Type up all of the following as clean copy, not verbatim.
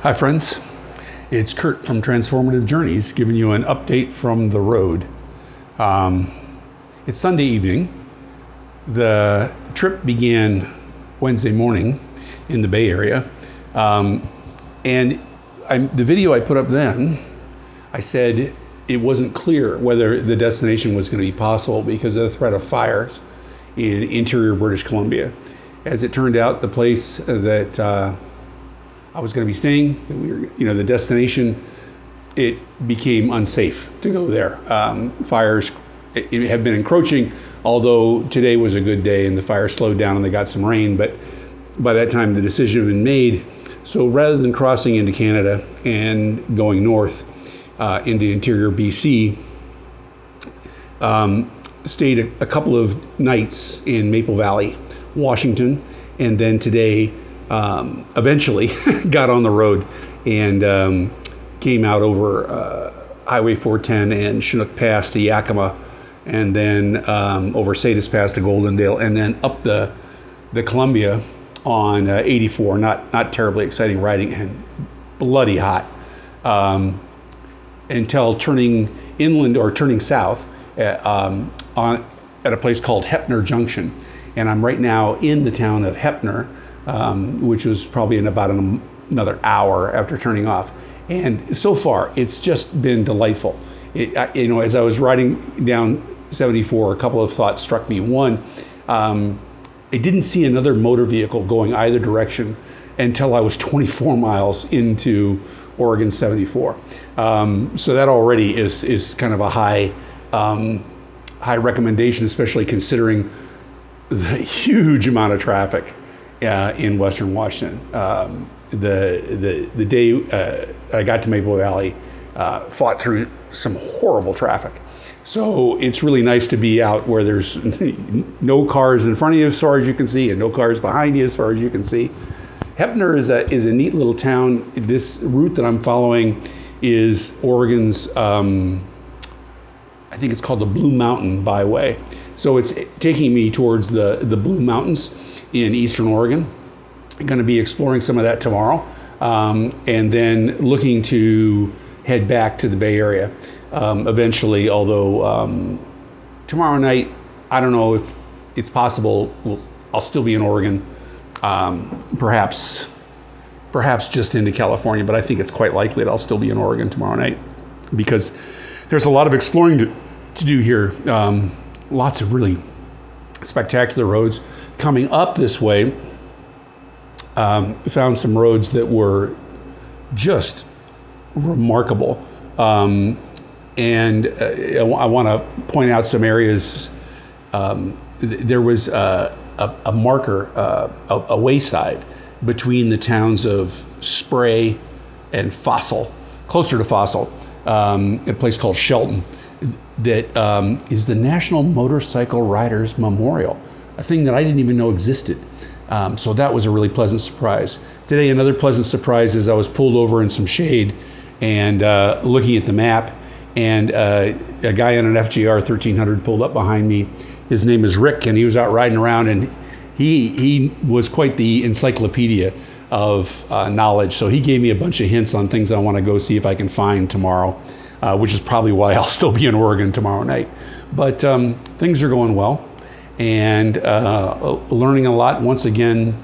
Hi friends, it's Kurt from Transformative Journeys giving you an update from the road. It's Sunday evening. The trip began Wednesday morning in the Bay Area. The video I put up then, I said it wasn't clear whether the destination was going to be possible because of the threat of fires in interior British Columbia. As it turned out, the place that I was going to be staying, the destination, it became unsafe to go there. Fires have been encroaching, although today was a good day and the fire slowed down and they got some rain, but by that time the decision had been made. So rather than crossing into Canada and going north into interior BC, stayed a couple of nights in Maple Valley, Washington, and then today eventually got on the road and came out over Highway 410 and Chinook Pass to Yakima, and then over Sadis Pass to Goldendale, and then up the Columbia on 84. Not terribly exciting riding and bloody hot until turning inland or turning south at a place called Heppner Junction. And I'm right now in the town of Heppner, which was probably in about another hour after turning off. And so far, it's just been delightful. As I was riding down 74, a couple of thoughts struck me. One, I didn't see another motor vehicle going either direction until I was 24 miles into Oregon 74. So that already is kind of a high recommendation, especially considering the huge amount of traffic in Western Washington. The day I got to Maple Valley, fought through some horrible traffic. So it's really nice to be out where there's no cars in front of you as far as you can see, and no cars behind you as far as you can see. Heppner is a neat little town. This route that I'm following is Oregon's, I think it's called the Blue Mountain Byway. So it's taking me towards the Blue Mountains in Eastern Oregon. I'm going to be exploring some of that tomorrow, and then looking to head back to the Bay Area eventually, although tomorrow night, I don't know if it's possible, I'll still be in Oregon, perhaps just into California, but I think it's quite likely that I'll still be in Oregon tomorrow night because there's a lot of exploring to do here. Lots of really spectacular roads. Coming up this way, found some roads that were just remarkable. I want to point out some areas. There was a marker, a wayside between the towns of Spray and Fossil, closer to Fossil, a place called Shelton, that is the National Motorcycle Riders Memorial, a thing that I didn't even know existed. So that was a really pleasant surprise. Today, another pleasant surprise is I was pulled over in some shade and looking at the map, and a guy on an FGR 1300 pulled up behind me. His name is Rick, and he was out riding around, and he was quite the encyclopedia of knowledge. So he gave me a bunch of hints on things I want to go see if I can find tomorrow, which is probably why I'll still be in Oregon tomorrow night. But things are going well, and learning a lot. Once again,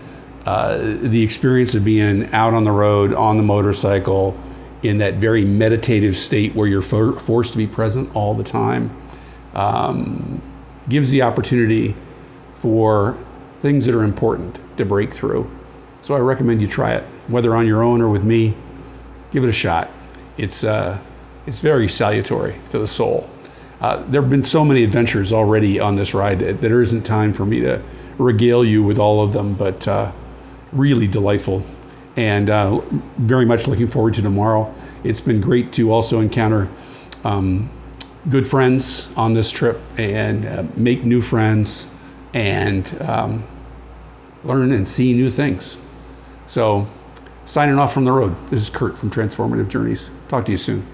the experience of being out on the road, on the motorcycle, in that very meditative state where you're forced to be present all the time, gives the opportunity for things that are important to break through. So I recommend you try it, whether on your own or with me. Give it a shot. It's very salutary to the soul. There have been so many adventures already on this ride that there isn't time for me to regale you with all of them, but really delightful, and very much looking forward to tomorrow. It's been great to also encounter good friends on this trip and make new friends and learn and see new things. So signing off from the road, this is Kurt from Transformative Journeys. Talk to you soon.